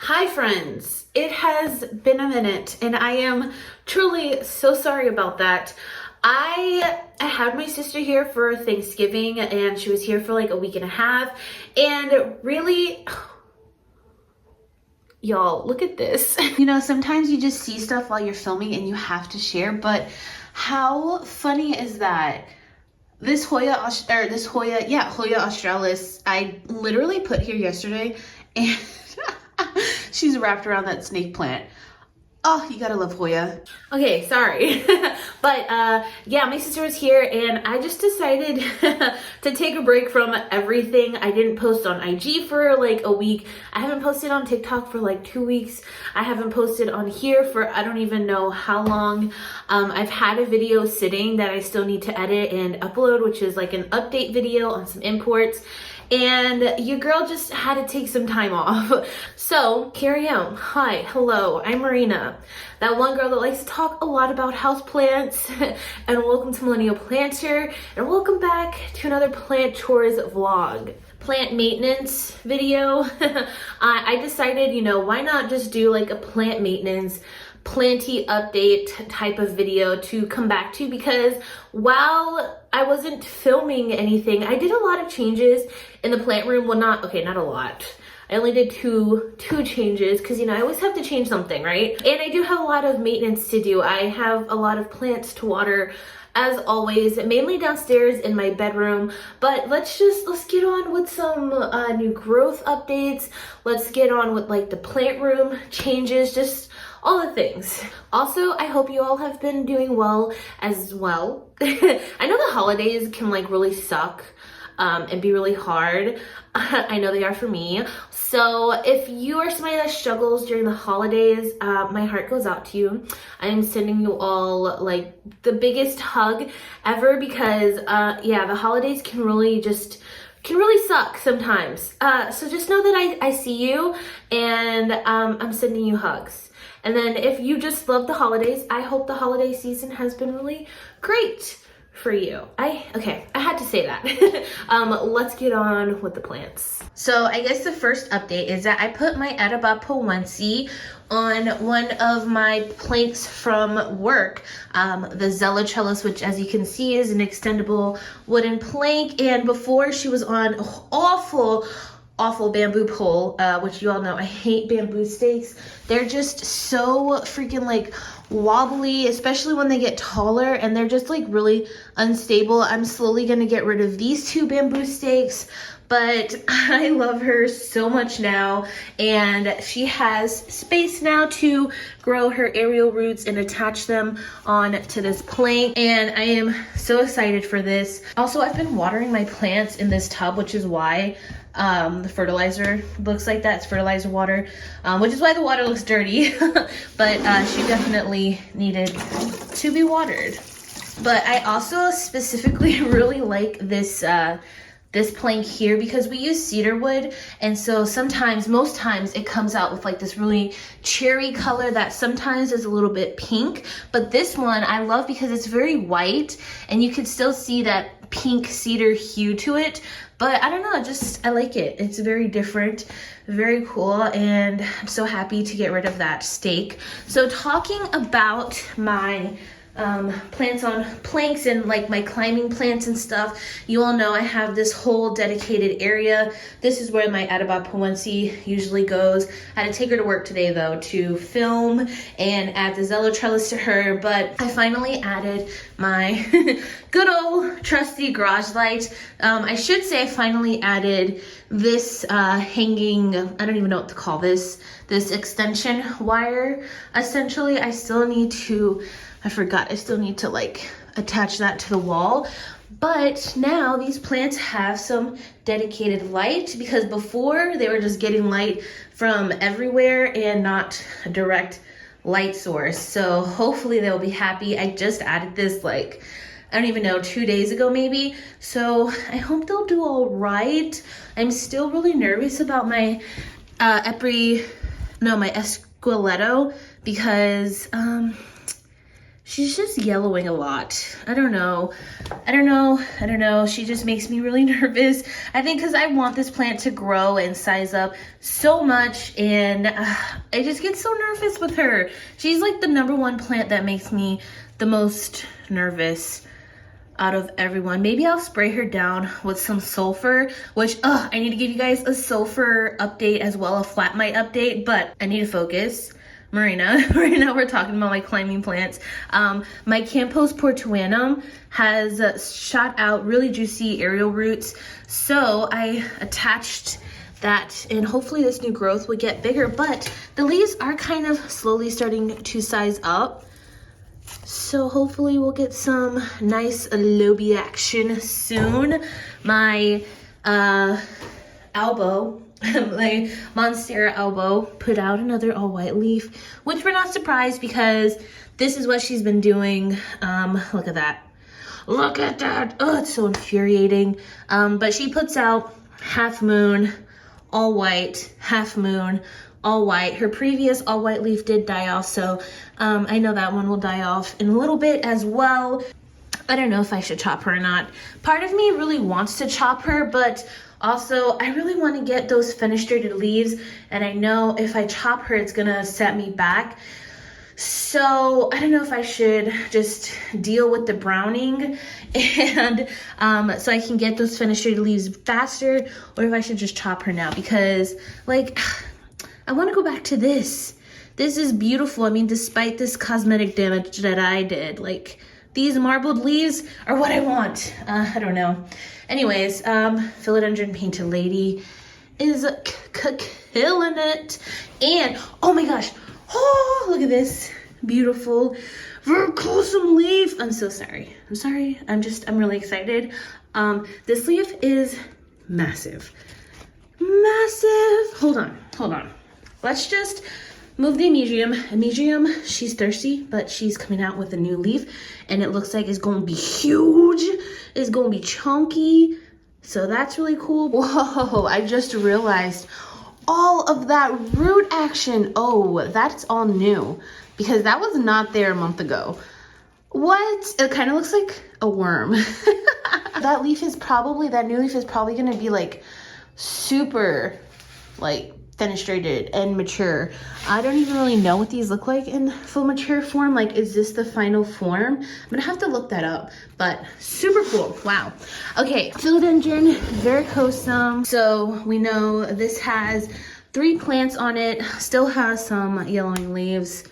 Hi friends, it has been a minute and I am truly so sorry about that. I had my sister here for Thanksgiving and she was here for like a week and a half, and really, y'all, look at this. You know, sometimes you just see stuff while you're filming and you have to share, but how funny is that? This Hoya australis, I literally put here yesterday and she's wrapped around that snake plant. Oh, you gotta love Hoya. Okay, sorry. But yeah, my sister was here and I just decided to take a break from everything. I didn't post on IG for like a week. I haven't posted on TikTok for like 2 weeks. I haven't posted on here for I don't even know how long. I've had a video sitting that I still need to edit and upload, which is like an update video on some imports. And your girl just had to take some time off. So here I am. Hi, hello, I'm Marina. That one girl that likes to talk a lot about houseplants. And welcome to Millennial Planter. And welcome back to another plant chores vlog. Plant maintenance video. I decided, you know, why not just do like a plant maintenance planty update type of video to come back to, because while I wasn't filming anything, I did a lot of changes in the plant room. Well, not a lot. I only did two changes because, you know, I always have to change something, right? And I do have a lot of maintenance to do. I have a lot of plants to water, as always, mainly downstairs in my bedroom. But let's get on with some new growth updates. Let's get on with like the plant room changes, just all the things. Also, I hope you all have been doing well as well. I know the holidays can like really suck and be really hard. I know they are for me. So if you are somebody that struggles during the holidays, my heart goes out to you. I am sending you all like the biggest hug ever, because yeah, the holidays can really suck sometimes. So just know that I see you, and I'm sending you hugs. And then if you just love the holidays, I hope the holiday season has been really great for you. I had to say that. Let's get on with the plants. So I guess the first update is that I put my Pest on one of my planks from work, the Zella trellis, which as you can see is an extendable wooden plank. And before she was on awful bamboo pole, which you all know I hate bamboo stakes. They're just so freaking like wobbly, especially when they get taller, and they're just like really unstable. I'm slowly gonna get rid of these two bamboo stakes, but I love her so much now, and she has space now to grow her aerial roots and attach them on to this plank, and I am so excited for this. Also, I've been watering my plants in this tub, which is why the fertilizer looks like that. It's fertilizer water, which is why the water looks dirty. But she definitely needed to be watered. But I also specifically really like this this plank here, because we use cedar wood, and so most times it comes out with like this really cherry color that sometimes is a little bit pink. But this one I love because it's very white and you can still see that pink cedar hue to it. But I don't know, I like it. It's very different, very cool, and I'm so happy to get rid of that stake. So talking about my plants on planks and like my climbing plants and stuff, you all know I have this whole dedicated area. This is where my Atabapuense usually goes. I had to take her to work today though to film and add the Zello trellis to her, but I finally added my good old trusty garage light. I should say I finally added this hanging, I don't even know what to call this extension wire. Essentially, I still need to like attach that to the wall. But now these plants have some dedicated light, because before they were just getting light from everywhere and not a direct light source. So hopefully they'll be happy. I just added this like, I don't even know, 2 days ago maybe. So I hope they'll do all right. I'm still really nervous about my my Esqueleto, because she's just yellowing a lot. I don't know. She just makes me really nervous. I think because I want this plant to grow and size up so much, and I just get so nervous with her. She's like the #1 plant that makes me the most nervous out of everyone. Maybe I'll spray her down with some sulfur, which I need to give you guys a sulfur update as well, a flat mite update, but I need to focus. Marina, right now we're talking about my climbing plants. My Campos portuanum has shot out really juicy aerial roots, so I attached that, and hopefully this new growth will get bigger, but the leaves are kind of slowly starting to size up. So hopefully we'll get some nice lobby action soon. My elbow, my Monstera elbow put out another all white leaf, which we're not surprised because this is what she's been doing. Look at that. Look at that. Oh, it's so infuriating. But she puts out half moon, all white, half moon, all white. Her previous all white leaf did die off, so I know that one will die off in a little bit as well. I don't know if I should chop her or not. Part of me really wants to chop her, but also I really want to get those fenestrated leaves, and I know if I chop her, it's gonna set me back. So I don't know if I should just deal with the browning and so I can get those fenestrated leaves faster, or if I should just chop her now, because like I want to go back to this. This is beautiful. I mean, despite this cosmetic damage that I did, like these marbled leaves are what I want. I don't know. Anyways, Philodendron Painted Lady is killing it. And oh my gosh, oh, look at this beautiful verrucosum leaf. I'm so sorry. I'm sorry. I'm really excited. This leaf is massive. Massive. Hold on. Let's just move the Emedrium. Emedrium, she's thirsty, but she's coming out with a new leaf, and it looks like it's going to be huge. It's going to be chunky. So that's really cool. Whoa, I just realized all of that root action. Oh, that's all new because that was not there a month ago. What? It kind of looks like a worm. That new leaf is probably going to be like super like fenestrated and mature. I don't even really know what these look like in full mature form. Like, is this the final form? I'm gonna have to look that up, but super cool. Wow. Okay, Philodendron verrucosum. So we know this has 3 plants on it, still has some yellowing leaves.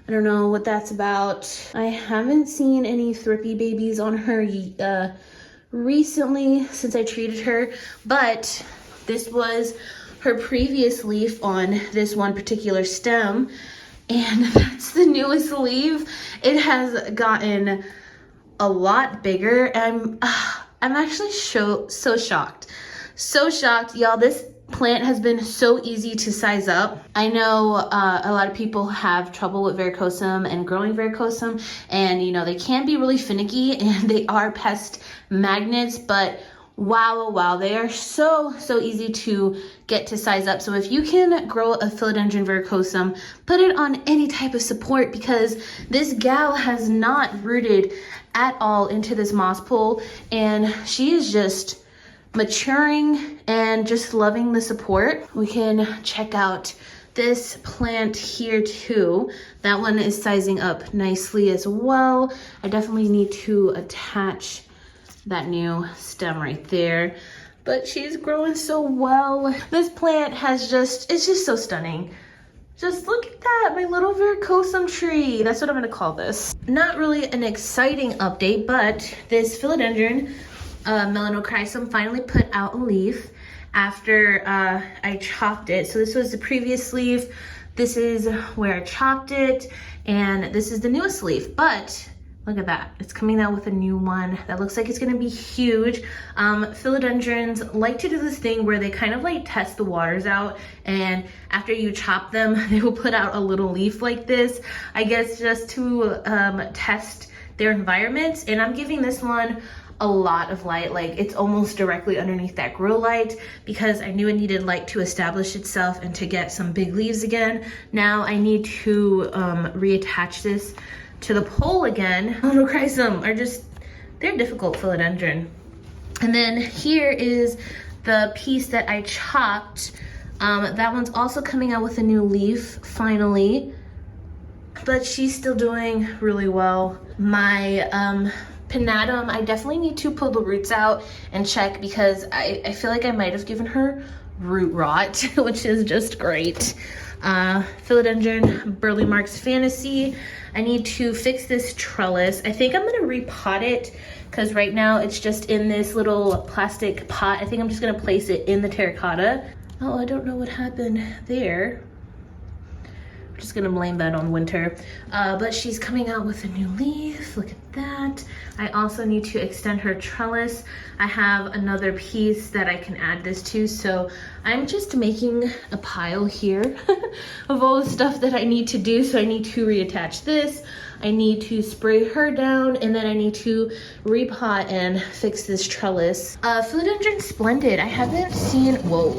I don't know what that's about. I haven't seen any thrippy babies on her recently since I treated her, but this was her previous leaf on this one particular stem, and that's the newest leaf. It has gotten a lot bigger. I'm actually so shocked. So shocked, y'all. This plant has been so easy to size up. I know a lot of people have trouble with verrucosum and growing verrucosum, and you know, they can be really finicky and they are pest magnets, but wow, they are so easy to get to size up. So if you can grow a Philodendron verrucosum, put it on any type of support, because this gal has not rooted at all into this moss pole, and she is just maturing and just loving the support. We can check out this plant here too. That one is sizing up nicely as well. I definitely need to attach that new stem right there, but she's growing so well. This plant has it's just so stunning. Just look at that, my little verrucosum tree. That's what I'm gonna call this. Not really an exciting update, but this Philodendron melanochrysum finally put out a leaf after I chopped it. So this was the previous leaf. This is where I chopped it, and this is the newest leaf, but look at that. It's coming out with a new one that looks like it's gonna be huge. Philodendrons like to do this thing where they kind of like test the waters out, and after you chop them, they will put out a little leaf like this, I guess just to test their environment. And I'm giving this one a lot of light, like it's almost directly underneath that grow light, because I knew it needed light to establish itself and to get some big leaves again. Now I need to reattach this to the pole again. Melanochryzum are just, they're difficult philodendron. And then here is the piece that I chopped. That one's also coming out with a new leaf, finally. But she's still doing really well. My Pinatum, I definitely need to pull the roots out and check because I feel like I might have given her root rot, which is just great. Philodendron, Burley Marks Fantasy. I need to fix this trellis. I think I'm gonna repot it because right now it's just in this little plastic pot. I think I'm just gonna place it in the terracotta. Oh, I don't know what happened there. I'm just gonna blame that on winter. But she's coming out with a new leaf. Look at that. I also need to extend her trellis. I have another piece that I can add this to. So I'm just making a pile here of all the stuff that I need to do. So I need to reattach this. I need to spray her down, and then I need to repot and fix this trellis. Philodendron Splendid. I haven't seen, whoa,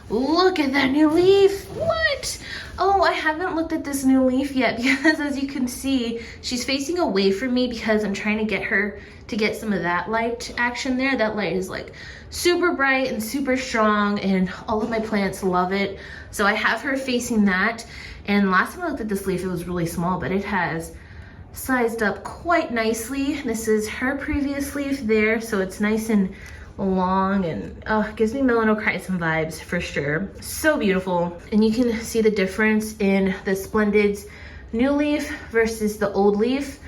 look at that new leaf. What? Oh, I haven't looked at this new leaf yet because as you can see, she's facing away from me because I'm trying to get her to get some of that light action there. That light is like super bright and super strong and all of my plants love it. So I have her facing that. And last time I looked at this leaf, it was really small, but it has sized up quite nicely. This is her previous leaf there, so it's nice and long and gives me Melanochryzum vibes for sure. So beautiful. And you can see the difference in the Splendid's new leaf versus the old leaf.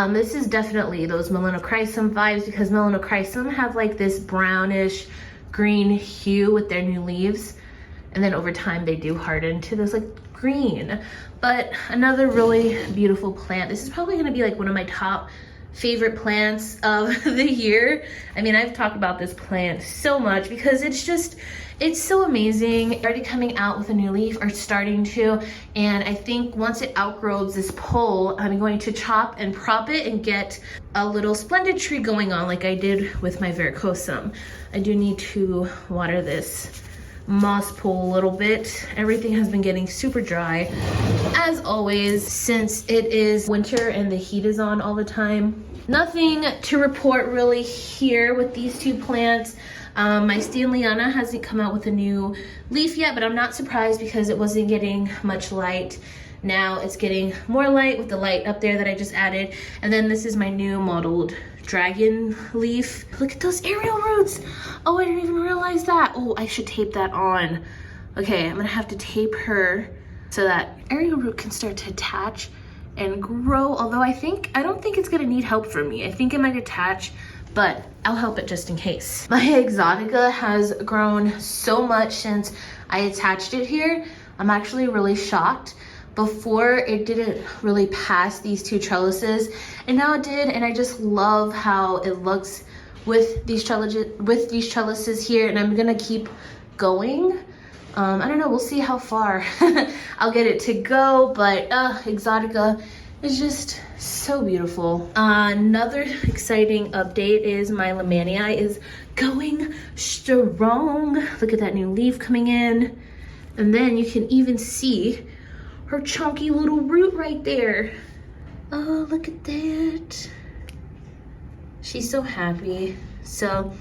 This is definitely those Melanochryzum vibes because Melanochryzum have like this brownish green hue with their new leaves, and then over time they do harden to this like green. But another really beautiful plant. This is probably going to be like one of my top favorite plants of the year. I mean, I've talked about this plant so much because it's so amazing. Already coming out with a new leaf, or starting to, and I think once it outgrows this pole, I'm going to chop and prop it and get a little splendid tree going on like I did with my varicosum. I do need to water this moss pole a little bit. Everything has been getting super dry as always since it is winter and the heat is on all the time. Nothing to report really here with these two plants. My Stanleyana hasn't come out with a new leaf yet, but I'm not surprised because it wasn't getting much light. Now it's getting more light with the light up there that I just added. And then this is my new mottled dragon leaf. Look at those aerial roots. Oh, I didn't even realize that. Oh, I should tape that on. Okay, I'm gonna have to tape her so that aerial root can start to attach and grow. Although I don't think it's gonna need help from me. I think it might attach, but I'll help it just in case. My Exotica has grown so much since I attached it here. I'm actually really shocked. Before it didn't really pass these two trellises, and now it did, and I just love how it looks with these trellises here, and I'm gonna keep going. I don't know, we'll see how far I'll get it to go, but Exotica is just so beautiful. Another exciting update is my Lemanii is going strong. Look at that new leaf coming in, and then you can even see her chunky little root right there. Oh, look at that. She's so happy. So,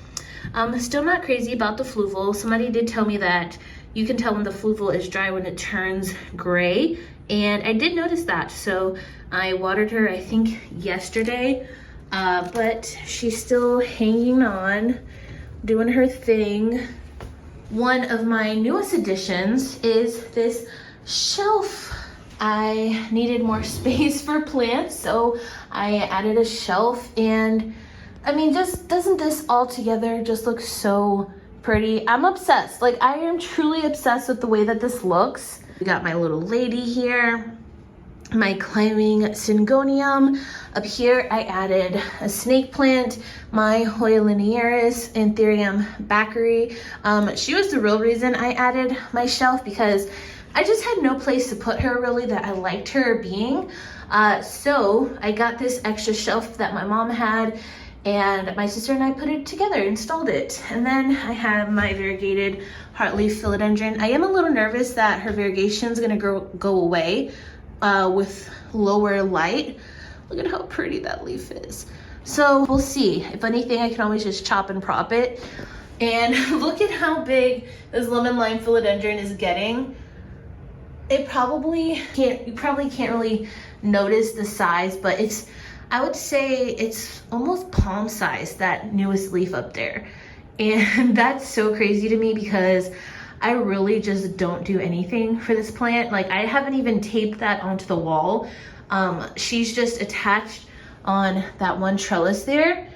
still not crazy about the fluval. Somebody did tell me that you can tell when the fluval is dry when it turns gray. And I did notice that. So I watered her, I think, yesterday. But she's still hanging on, doing her thing. One of my newest additions is this shelf. I needed more space for plants, so I added a shelf, and I mean, doesn't this all together just look so pretty? I'm obsessed. Like, I am truly obsessed with the way that this looks. We got my little lady here, my climbing syngonium. Up here, I added a snake plant, my Hoya linearis, Anthurium backeri. She was the real reason I added my shelf because I just had no place to put her really that I liked her being. So I got this extra shelf that my mom had, and my sister and I put it together, installed it. And then I have my variegated heartleaf philodendron. I am a little nervous that her variegation is gonna go away with lower light. Look at how pretty that leaf is. So we'll see. If anything, I can always just chop and prop it. And look at how big this lemon lime philodendron is getting. You probably can't really notice the size, but I would say it's almost palm size, that newest leaf up there. And that's so crazy to me because I really just don't do anything for this plant. Like, I haven't even taped that onto the wall. She's just attached on that one trellis there,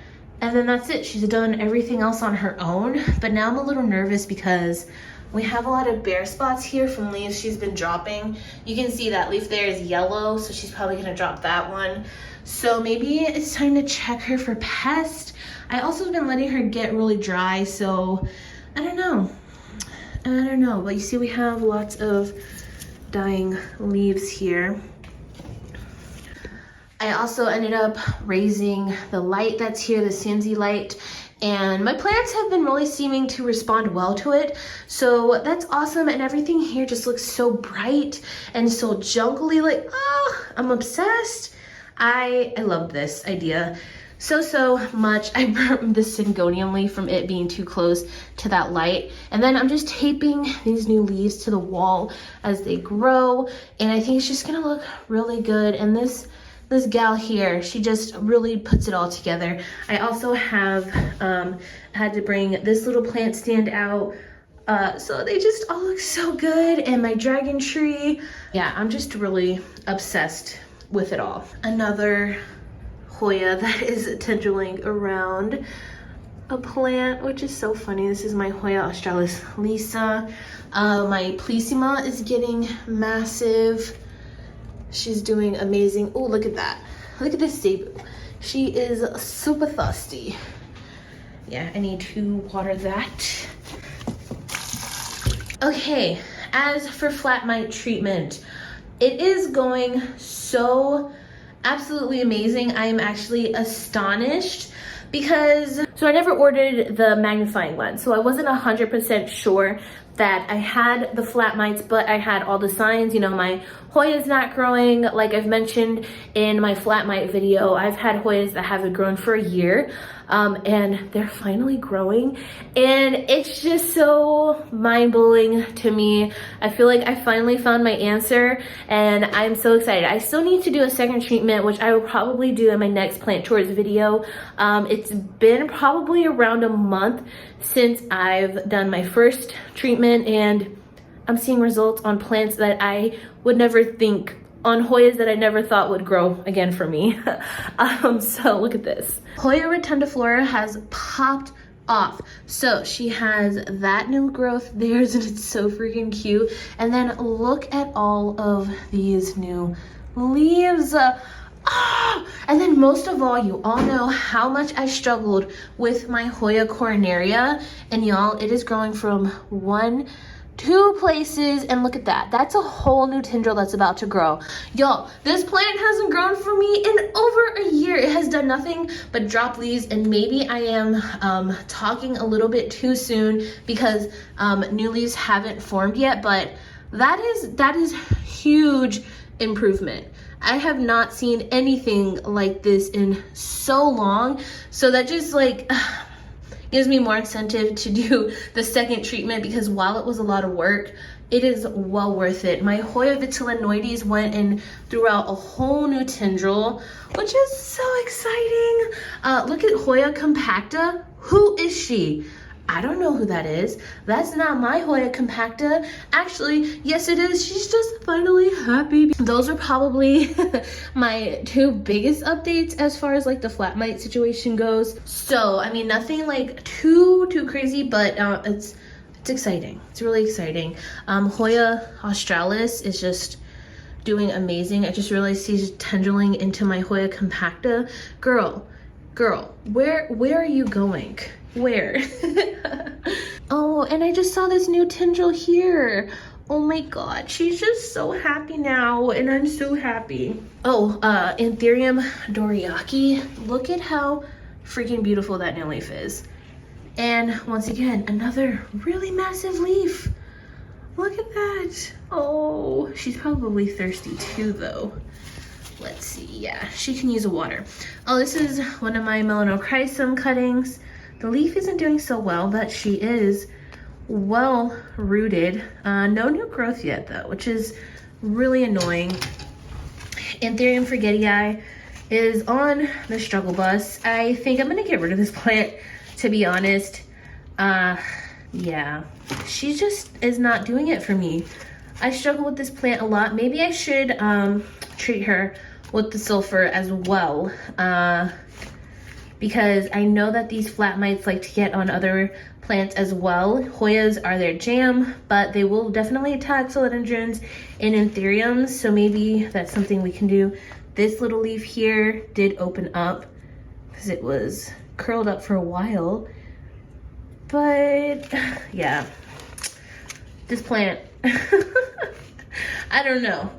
and then that's it. She's done everything else on her own. But now I'm a little nervous because we have a lot of bare spots here from leaves she's been dropping. You can see that leaf there is yellow, so she's probably gonna drop that one. So maybe it's time to check her for pest. I also have been letting her get really dry, so I don't know. But you see we have lots of dying leaves here. I also ended up raising the light that's here, the Sansi light, and my plants have been really seeming to respond well to it. So that's awesome, and everything here just looks so bright and so jungly. Like, oh, I'm obsessed. I love this idea so much. I burnt this syngonium leaf from it being too close to that light, and then I'm just taping these new leaves to the wall as they grow, and I think it's just gonna look really good. And this gal here, she just really puts it all together. I also have had to bring this little plant stand out, so they just all look so good. And my dragon tree, yeah, I'm just really obsessed with it all. Another Hoya that is tendriling around a plant, which is so funny. This is my Hoya australis Lisa. My Placema is getting massive. She's doing amazing. Oh, look at that. Look at this Cebu. She is super thirsty. Yeah, I need to water that. Okay, as for flat mite treatment, it is going so absolutely amazing. I am actually astonished because, so I never ordered the magnifying lens, so I wasn't 100% sure that I had the flat mites, but I had all the signs. You know, my Hoya's not growing. Like I've mentioned in my flat mite video, I've had Hoyas that haven't grown for a year, and they're finally growing, and it's just so mind-blowing to me. I feel like I finally found my answer, and I'm so excited. I still need to do a second treatment, which I will probably do in my next plant chores video. It's been probably around a month since I've done my first treatment, and I'm seeing results on plants that I would never think, on Hoyas that I never thought would grow again for me. So look at this. Hoya rotundiflora has popped off. So she has that new growth there, and it's so freaking cute. And then look at all of these new leaves. And then most of all, you all know how much I struggled with my Hoya coronaria, and y'all, it is growing from 2 places, and look at that. That's a whole new tendril that's about to grow. Y'all, this plant hasn't grown for me in over a year. It has done nothing but drop leaves, and maybe I am talking a little bit too soon because new leaves haven't formed yet, but that is huge improvement. I have not seen anything like this in so long, so that just like gives me more incentive to do the second treatment, because while it was a lot of work, it is well worth it. My Hoya vitellinoides went and threw out a whole new tendril, which is so exciting. Look at Hoya compacta. Who is she? I don't know who that is. That's not my Hoya compacta. Actually, yes it is. She's just finally happy. Those are probably my 2 biggest updates as far as like the flat mite situation goes. So, I mean, nothing like too crazy, but it's exciting. It's really exciting. Hoya australis is just doing amazing. I just realized she's tendriling into my Hoya compacta. Girl, where are you going? Where? Oh, and I just saw this new tendril here. Oh my god, she's just so happy now, and I'm so happy. Oh, Anthurium doriaki. Look at how freaking beautiful that new leaf is. And once again, another really massive leaf. Look at that. Oh, she's probably thirsty too though. Let's see, yeah, she can use a water. Oh, this is one of my melanochrysum cuttings. The leaf isn't doing so well, but she is well rooted. No new growth yet though, which is really annoying. Anthurium forgetii is on the struggle bus. I think I'm gonna get rid of this plant, to be honest. Yeah, she just is not doing it for me. I struggle with this plant a lot. Maybe I should treat her with the sulfur as well, because I know that these flat mites like to get on other plants as well. Hoyas are their jam, but they will definitely attack philodendrons and anthuriums, so maybe that's something we can do. This little leaf here did open up because it was curled up for a while, but yeah, this plant, I don't know.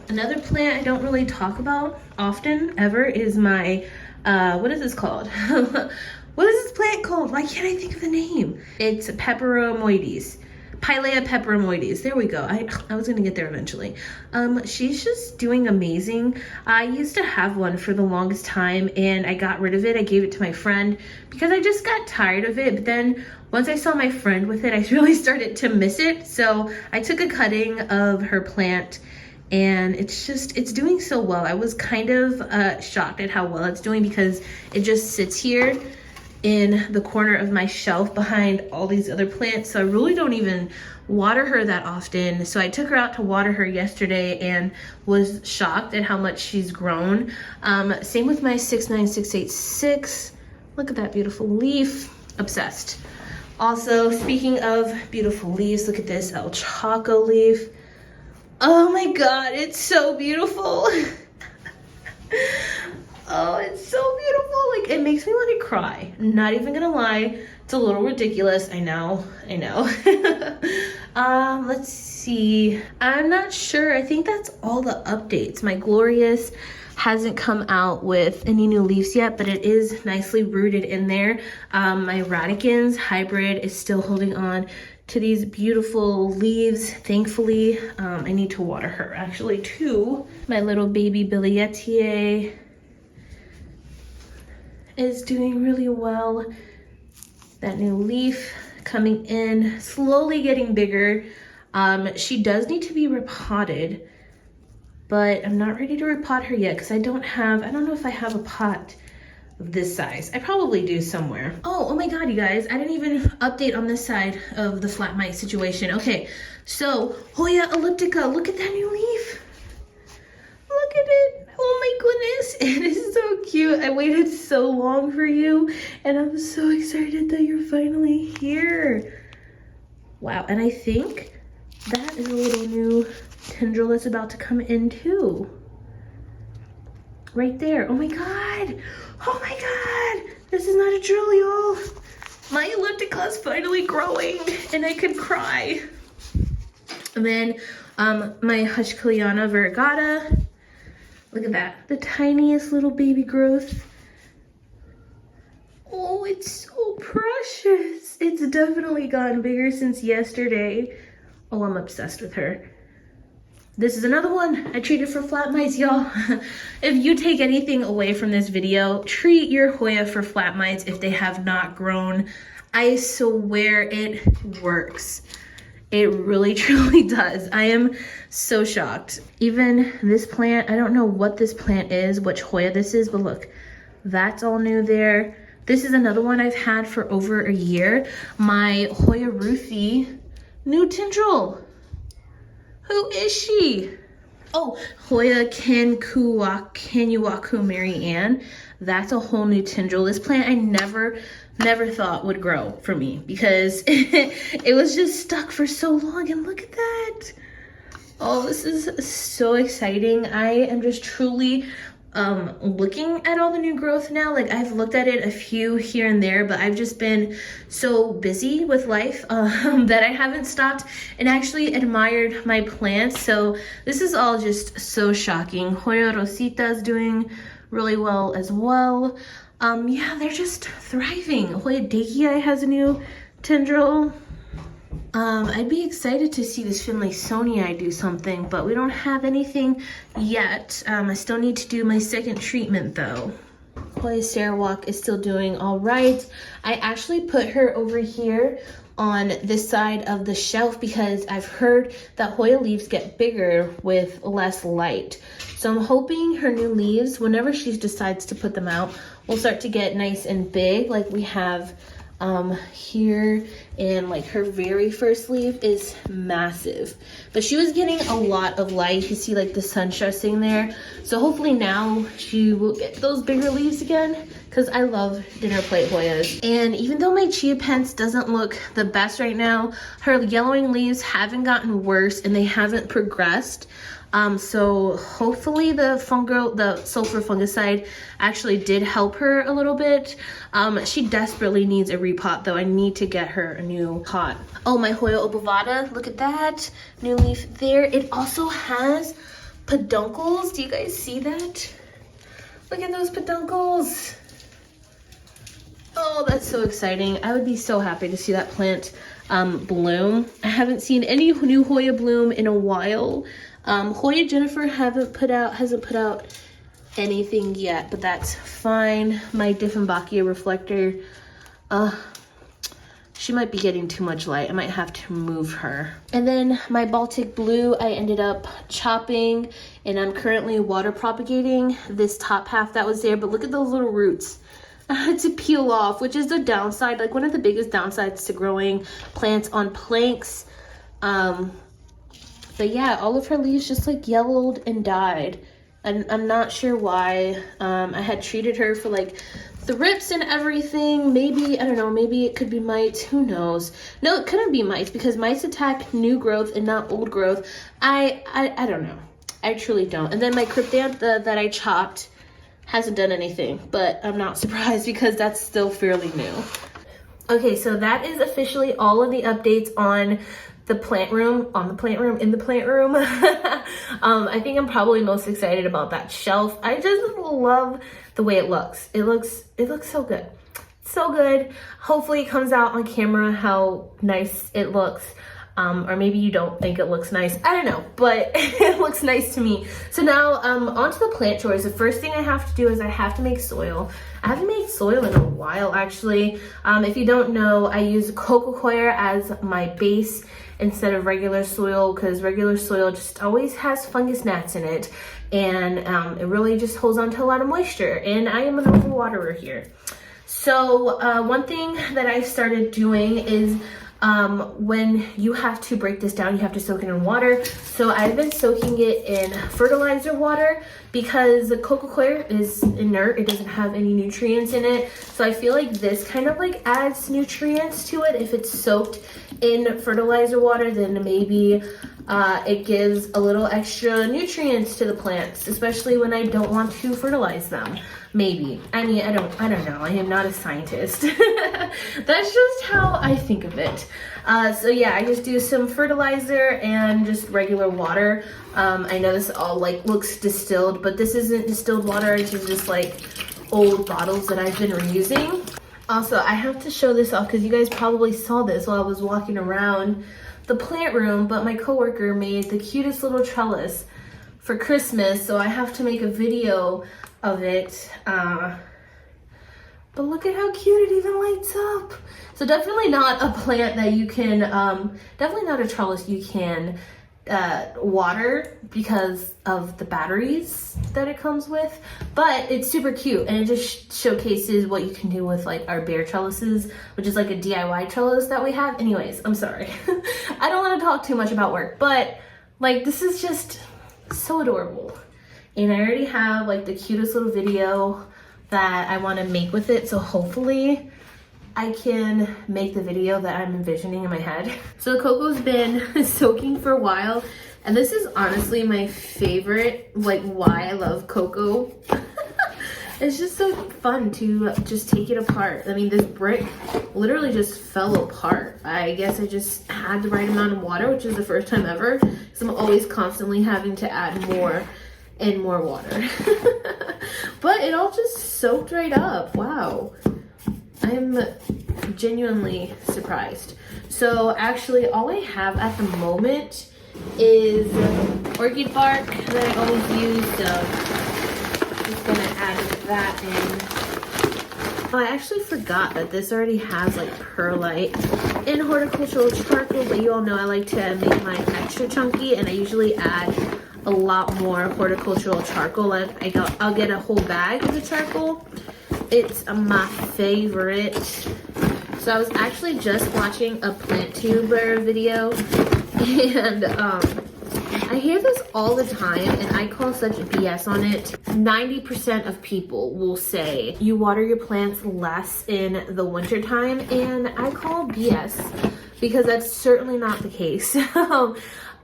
Another plant I don't really talk about often ever is my, what is this called? What is this plant called? Why can't I think of the name? It's Peperomoides. Pilea peperomoides. There we go. I was gonna get there eventually. She's just doing amazing. I used to have one for the longest time and I got rid of it. I gave it to my friend because I just got tired of it. But then once I saw my friend with it, I really started to miss it. So I took a cutting of her plant and it's doing so well. I was kind of shocked at how well it's doing because it just sits here in the corner of my shelf behind all these other plants, so I really don't even water her that often. So I took her out to water her yesterday and was shocked at how much she's grown. Same with my 69686. Look at that beautiful leaf. Obsessed. Also, speaking of beautiful leaves, look at this El Chaco leaf. Oh my god, it's so beautiful. Oh, it's so beautiful. Like, it makes me want to cry. Not even gonna lie. It's a little ridiculous. I know. Let's see. I'm not sure. I think that's all the updates. My Glorious hasn't come out with any new leaves yet, but it is nicely rooted in there. My Radicans hybrid is still holding on to these beautiful leaves, thankfully. I need to water her actually too. My little baby Billietier is doing really well. That new leaf coming in, slowly getting bigger. She does need to be repotted, but I'm not ready to repot her yet because I don't know if I have a pot of this size. I probably do somewhere. Oh my god, you guys, I didn't even update on this side of the flat mite situation. Okay, so Hoya elliptica, look at that new leaf. Look at it. Oh my goodness, it is so cute. I waited so long for you and I'm so excited that you're finally here. Wow, and I think that is a little new tendril that's about to come in too. Right there. Oh my god. Oh my god. This is not a drill, y'all. My elliptica is finally growing and I could cry. And then my Hushkaliana variegata. Look at that, the tiniest little baby growth. Oh, it's so precious. It's definitely gotten bigger since yesterday. Oh, I'm obsessed with her. This is another one I treated for flat mites, y'all. If you take anything away from this video, treat your Hoya for flat mites if they have not grown. I swear it works. It really truly does. I am so shocked. Even this plant, I don't know what this plant is, which Hoya this is, but look, that's all new there. This is another one I've had for over a year. My Hoya Ruthie, new tendril. Who is she? Oh, Hoya Kanuwaku Mary Ann. That's a whole new tendril. This plant I never thought would grow for me because it was just stuck for so long. And look at that. Oh, this is so exciting. I am just truly looking at all the new growth now. Like, I've looked at it a few here and there, but I've just been so busy with life that I haven't stopped and actually admired my plants. So this is all just so shocking. Hoya Rosita is doing really well as well. Yeah, they're just thriving. Hoya Deikii has a new tendril. I'd be excited to see this Finlaysonii do something, but we don't have anything yet. I still need to do my second treatment though. Hoya's Sarawak is still doing all right. I actually put her over here on this side of the shelf because I've heard that Hoya leaves get bigger with less light. So I'm hoping her new leaves, whenever she decides to put them out, will start to get nice and big like we have here. And like her very first leaf is massive, but she was getting a lot of light. You can see like the sun stressing there. So hopefully now she will get those bigger leaves again, because I love dinner plate Hoyas. And even though my chia pens doesn't look the best right now, her yellowing leaves haven't gotten worse and they haven't progressed. So hopefully the sulfur fungicide actually did help her a little bit. She desperately needs a repot though. I need to get her a new pot. Oh, my Hoya obovata, look at that. New leaf there. It also has peduncles. Do you guys see that? Look at those peduncles. Oh, that's so exciting. I would be so happy to see that plant bloom. I haven't seen any new Hoya bloom in a while. Hoya Jennifer hasn't put out anything yet, but that's fine. My Dieffenbachia reflector, she might be getting too much light. I might have to move her. And then my Baltic blue, I ended up chopping, and I'm currently water propagating this top half that was there, but look at those little roots. I had to peel off, which is the downside, like one of the biggest downsides to growing plants on planks. But yeah, all of her leaves just like yellowed and died. And I'm not sure why. I had treated her for like thrips and everything. Maybe, I don't know, maybe it could be mites. Who knows? No, it couldn't be mites because mites attack new growth and not old growth. I don't know. I truly don't. And then my cryptantha that I chopped hasn't done anything, but I'm not surprised because that's still fairly new. Okay, so that is officially all of the updates on the plant room, in the plant room. I think I'm probably most excited about that shelf. I just love the way it looks. It looks so good. So good. Hopefully it comes out on camera how nice it looks. Or maybe you don't think it looks nice. I don't know, but it looks nice to me. So now onto the plant chores. The first thing I have to do is I have to make soil. I haven't made soil in a while actually. If you don't know, I use coco coir as my base instead of regular soil, because regular soil just always has fungus gnats in it, and it really just holds on to a lot of moisture, and I am an overwaterer here. So one thing that I started doing is when you have to break this down, you have to soak it in water. So I've been soaking it in fertilizer water because the coco coir is inert. It doesn't have any nutrients in it. So I feel like this kind of like adds nutrients to it. If it's soaked in fertilizer water, then maybe it gives a little extra nutrients to the plants, especially when I don't want to fertilize them. Maybe. I mean, I don't know. I am not a scientist. That's just how I think of it. So yeah, I just do some fertilizer and just regular water. I know this all like looks distilled, but this isn't distilled water. It's just like old bottles that I've been reusing. Also, I have to show this off because you guys probably saw this while I was walking around the plant room, but my coworker made the cutest little trellis for Christmas, so I have to make a video of it. But look at how cute it even lights up. So definitely not a plant that you can, definitely not a trellis you can water because of the batteries that it comes with, but it's super cute, and it just showcases what you can do with like our bare trellises, which is like a DIY trellis that we have. Anyways, I'm sorry. I don't want to talk too much about work, but like this is just so adorable. And I already have like the cutest little video that I want to make with it, so hopefully I can make the video that I'm envisioning in my head. So the coco's been soaking for a while, and this is honestly my favorite, like why I love cocoa. It's just so fun to just take it apart. I mean, this brick literally just fell apart. I guess I just had the right amount of water, which is the first time ever, because I'm always constantly having to add more and more water. But it all just soaked right up. Wow. I'm genuinely surprised. So actually all I have at the moment is orchid bark that I always use, so I'm just gonna add that in. Oh, I actually forgot that this already has like perlite and horticultural charcoal, but you all know I like to make mine extra chunky, and I usually add a lot more horticultural charcoal. Like I'll get a whole bag of the charcoal. It's my favorite. So I was actually just watching a plant tuber video, and I hear this all the time, and I call such BS on it. 90% of people will say you water your plants less in the winter time, and I call BS because that's certainly not the case.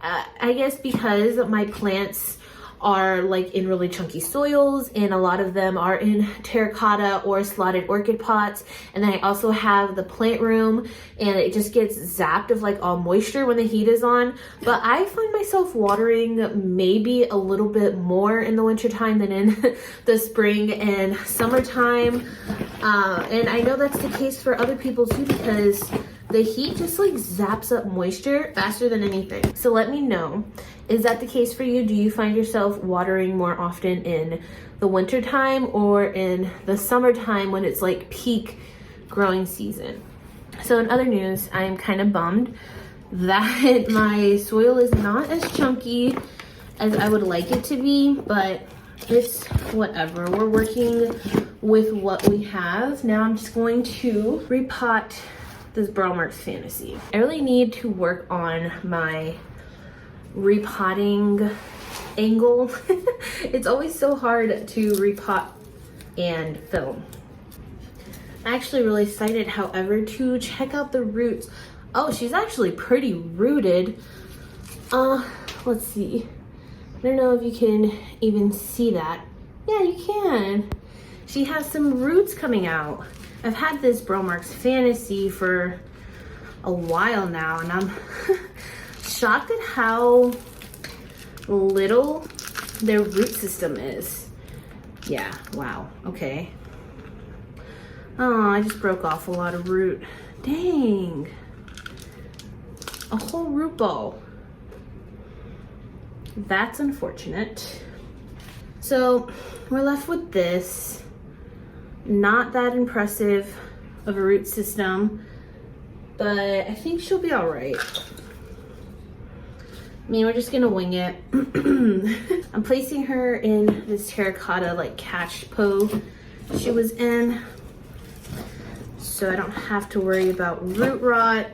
I guess because my plants are like in really chunky soils, and a lot of them are in terracotta or slotted orchid pots, and then I also have the plant room, and it just gets zapped of like all moisture when the heat is on. But I find myself watering maybe a little bit more in the winter time than in the spring and summertime, and I know that's the case for other people too, because the heat just like zaps up moisture faster than anything. So let me know, is that the case for you? Do you find yourself watering more often in the winter time or in the summertime when it's like peak growing season? So in other news, I am kind of bummed that my soil is not as chunky as I would like it to be, but it's whatever. We're working with what we have. Now I'm just going to repot this Bromarks Fantasy. I really need to work on my repotting angle. It's always so hard to repot and film. I'm actually really excited, however, to check out the roots. Oh, she's actually pretty rooted. Let's see. I don't know if you can even see that. Yeah, you can. She has some roots coming out. I've had this Bromarks Fantasy for a while now, and I'm shocked at how little their root system is. Yeah, wow, okay. Oh, I just broke off a lot of root. Dang. A whole root ball. That's unfortunate. So we're left with this. Not that impressive of a root system, but I think she'll be all right. I mean, we're just gonna wing it. I'm placing her in this terracotta like catch po she was in, so I don't have to worry about root rot.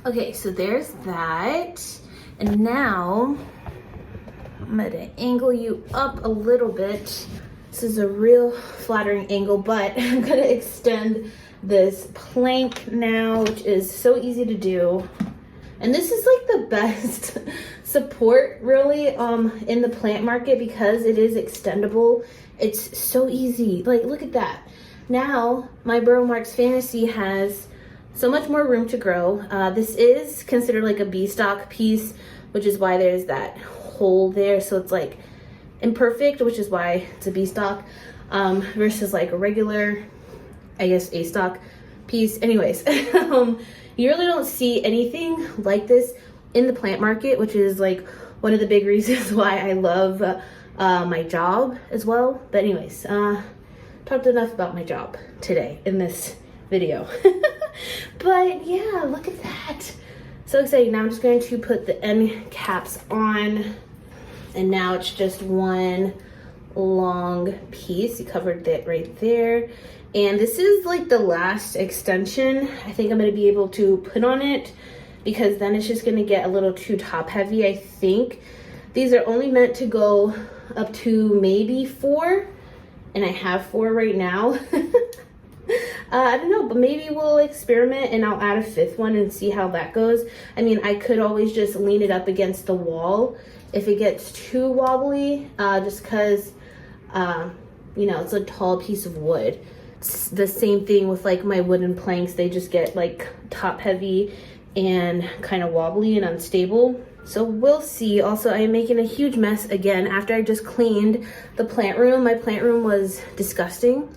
Okay, so there's that. And now I'm gonna angle you up a little bit. This is a real flattering angle, but I'm gonna extend this plank now, which is so easy to do. And this is like the best support really in the plant market because it is extendable. It's so easy. Like, look at that. Now my Bromarks Fantasy has so much more room to grow. This is considered like a bee stock piece, which is why there's that hole there. So it's like imperfect, which is why it's a bee stock, versus like a regular, I guess, A stock piece. Anyways, you really don't see anything like this in the plant market, which is like one of the big reasons why I love my job as well. But anyways, talked enough about my job today in this video. But yeah, look at that. So exciting. Now I'm just going to put the end caps on, and now it's just one long piece. You covered that right there. And this is like the last extension I think I'm going to be able to put on it, because then it's just going to get a little too top heavy. I think these are only meant to go up to maybe 4, and I have 4 right now. I don't know, but maybe we'll experiment and I'll add a 5th one and see how that goes. I mean, I could always just lean it up against the wall if it gets too wobbly, just because, you know, it's a tall piece of wood. It's the same thing with like my wooden planks. They just get like top heavy and kind of wobbly and unstable. So we'll see. Also, I am making a huge mess again after I just cleaned the plant room. My plant room was disgusting.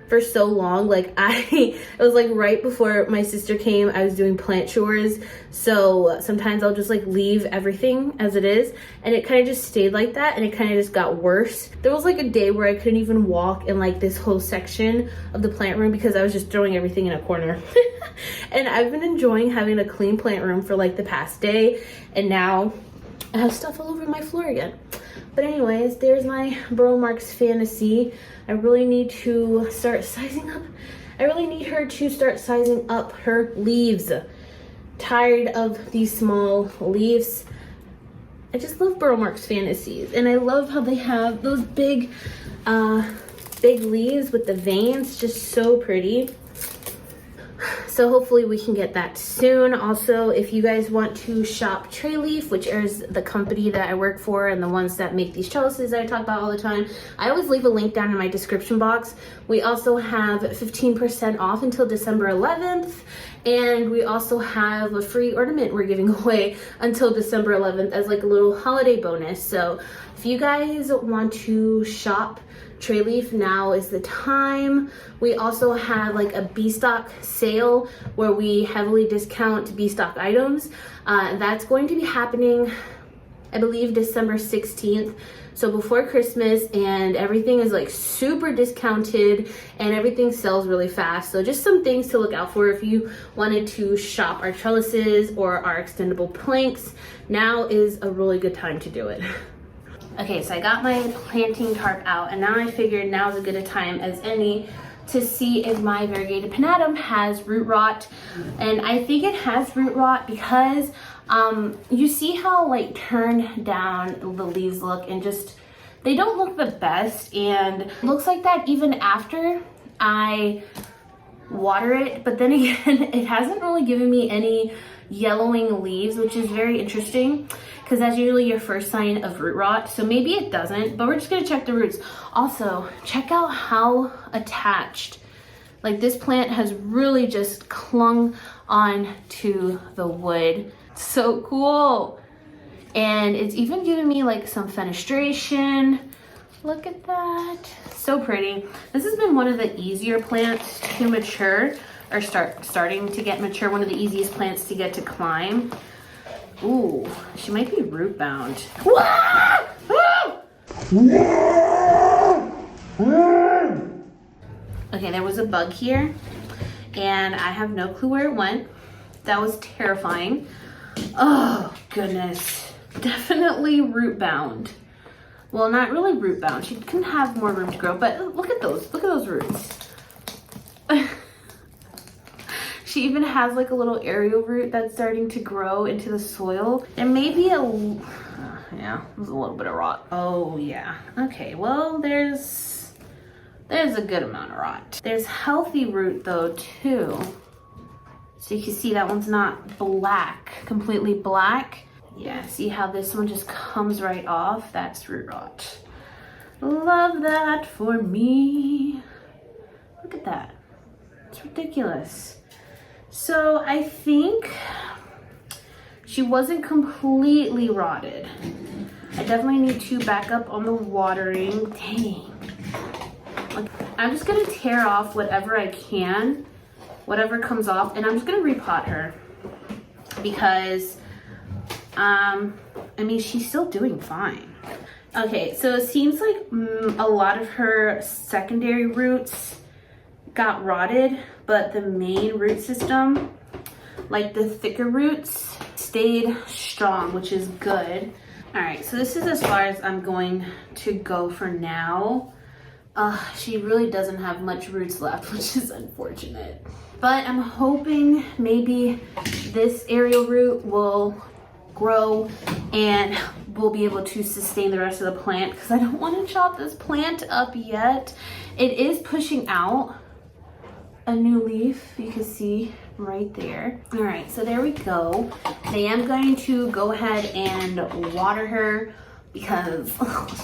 for so long. Like it was like right before my sister came, I was doing plant chores. So sometimes I'll just like leave everything as it is. And it kind of just stayed like that. And it kind of just got worse. There was like a day where I couldn't even walk in like this whole section of the plant room because I was just throwing everything in a corner. And I've been enjoying having a clean plant room for like the past day. And now I have stuff all over my floor again. But anyways, there's my Burrow Marks Fantasy. I really need to start sizing up. I really need her to start sizing up her leaves. Tired of these small leaves. I just love Burrow Marks Fantasies. And I love how they have those big leaves with the veins. Just so pretty. So hopefully we can get that soon. Also, if you guys want to shop Tray Leaf, which is the company that I work for and the ones that make these trellises that I talk about all the time, I always leave a link down in my description box. We also have 15% off until December 11th. And we also have a free ornament we're giving away until December 11th as like a little holiday bonus. So if you guys want to shop Tray Leaf, now is the time. We also have like a B-stock sale where we heavily discount B-stock items. That's going to be happening, I believe, December 16th. So before Christmas, and everything is like super discounted and everything sells really fast. So just some things to look out for if you wanted to shop our trellises or our extendable planks. Now is a really good time to do it. Okay, so I got my planting tarp out, and now I figured now's as good a time as any to see if my variegated pinatum has root rot. And I think it has root rot because you see how like turned down the leaves look, and just they don't look the best. And it looks like that even after I water it, but then again it hasn't really given me any yellowing leaves, which is very interesting because that's usually your first sign of root rot. So maybe it doesn't, but we're just gonna check the roots. Also, check out how attached, like this plant has really just clung on to the wood. So cool. And it's even giving me like some fenestration. Look at that, so pretty. This has been one of the easier plants to mature, or starting to get mature, one of the easiest plants to get to climb. Ooh, she might be root bound. Okay, there was a bug here and I have no clue where it went. That was terrifying. Oh goodness, definitely root bound. Well, not really root bound. She couldn't have more room to grow, but look at those roots. She even has like a little aerial root that's starting to grow into the soil. And maybe yeah, there's a little bit of rot. Oh yeah, okay, well there's a good amount of rot. There's healthy root though too. So you can see that one's not black, completely black. Yeah, see how this one just comes right off? That's root rot. Love that for me. Look at that, it's ridiculous. So I think she wasn't completely rotted. I definitely need to back up on the watering. Dang. I'm just gonna tear off whatever I can, whatever comes off, and I'm just gonna repot her because, I mean, she's still doing fine. Okay, so it seems like a lot of her secondary roots got rotted, but the main root system, like the thicker roots, stayed strong, which is good. All right, so this is as far as I'm going to go for now. She really doesn't have much roots left, which is unfortunate. But I'm hoping maybe this aerial root will grow and we'll be able to sustain the rest of the plant, because I don't want to chop this plant up yet. It is pushing out a new leaf, you can see right there. All right, so there we go. I am going to go ahead and water her because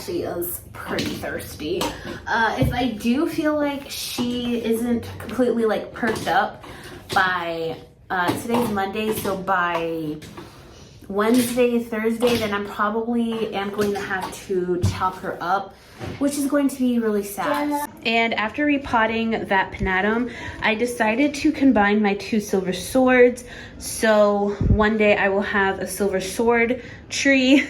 she is pretty thirsty. If I do feel like she isn't completely like perked up by, today's Monday, so by Wednesday, Thursday, then I probably am going to have to chop her up, which is going to be really sad. And after repotting that pinatum, I decided to combine my 2 silver swords. So one day I will have a silver sword tree.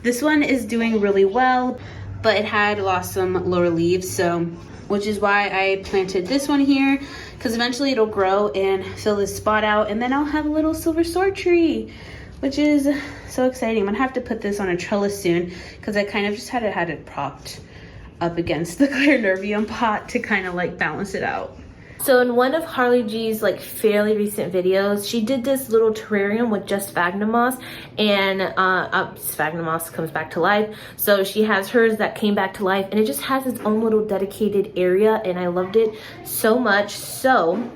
This one is doing really well, but it had lost some lower leaves, so which is why I planted this one here, because eventually it'll grow and fill this spot out, and then I'll have a little silver sword tree, which is so exciting. I'm gonna have to put this on a trellis soon, because I kind of just had it propped up against the Clairnervium pot to kind of like balance it out. So in one of Harley G's like fairly recent videos, she did this little terrarium with just sphagnum moss, and sphagnum moss comes back to life. So she has hers that came back to life, and it just has its own little dedicated area, and I loved it so much. So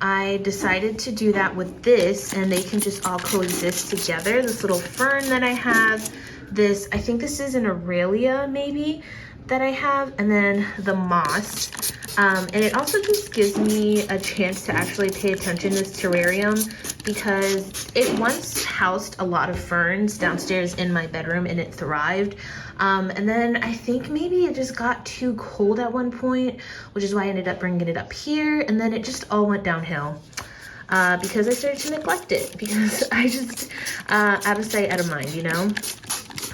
I decided to do that with this, and they can just all coexist together. This little fern that I have, this, I think this is an Aurelia maybe, that I have, and then the moss. And it also just gives me a chance to actually pay attention to this terrarium, because it once housed a lot of ferns downstairs in my bedroom and it thrived. And then I think maybe it just got too cold at one point, which is why I ended up bringing it up here, and then it just all went downhill. Because I started to neglect it, because I just, out of sight, out of mind, you know?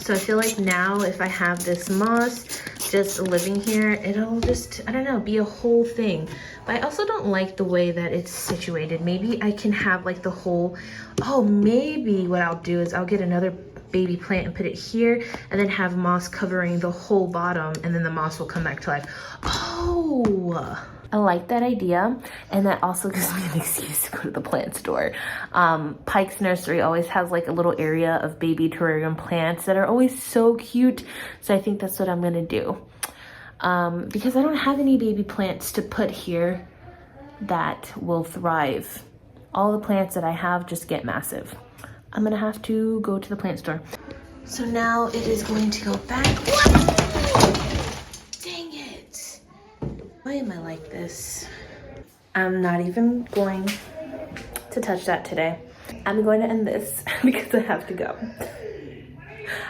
So I feel like now if I have this moss just living here, it'll just, I don't know, be a whole thing. But I also don't like the way that it's situated. Maybe I can have like the whole, oh, maybe what I'll do is I'll get another baby plant and put it here, and then have moss covering the whole bottom, and then the moss will come back to life. Oh, I like that idea, and that also gives me an excuse to go to the plant store. Pike's Nursery always has like a little area of baby terrarium plants that are always so cute, so I think that's what I'm gonna do. Because I don't have any baby plants to put here that will thrive. All the plants that I have just get massive. I'm gonna have to go to the plant store. So now it is going to go back. Dang it. Why am I like this? I'm not even going to touch that today. I'm going to end this because I have to go.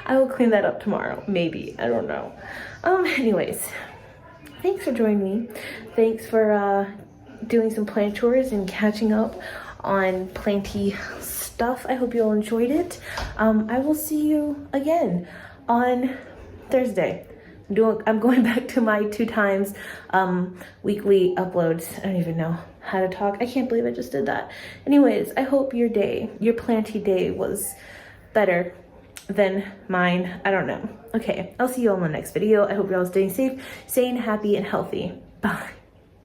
I will clean that up tomorrow, maybe, I don't know. Anyways, thanks for joining me. Thanks for doing some plant chores and catching up on planty stuff. I hope you all enjoyed it. I will see you again on Thursday. I'm going back to my 2 times weekly uploads. I don't even know how to talk. I can't believe I just did that. Anyways, I hope your day, your planty day, was better than mine. I don't know. Okay, I'll see you all in the next video. I hope you're all staying safe, sane, happy, and healthy. Bye.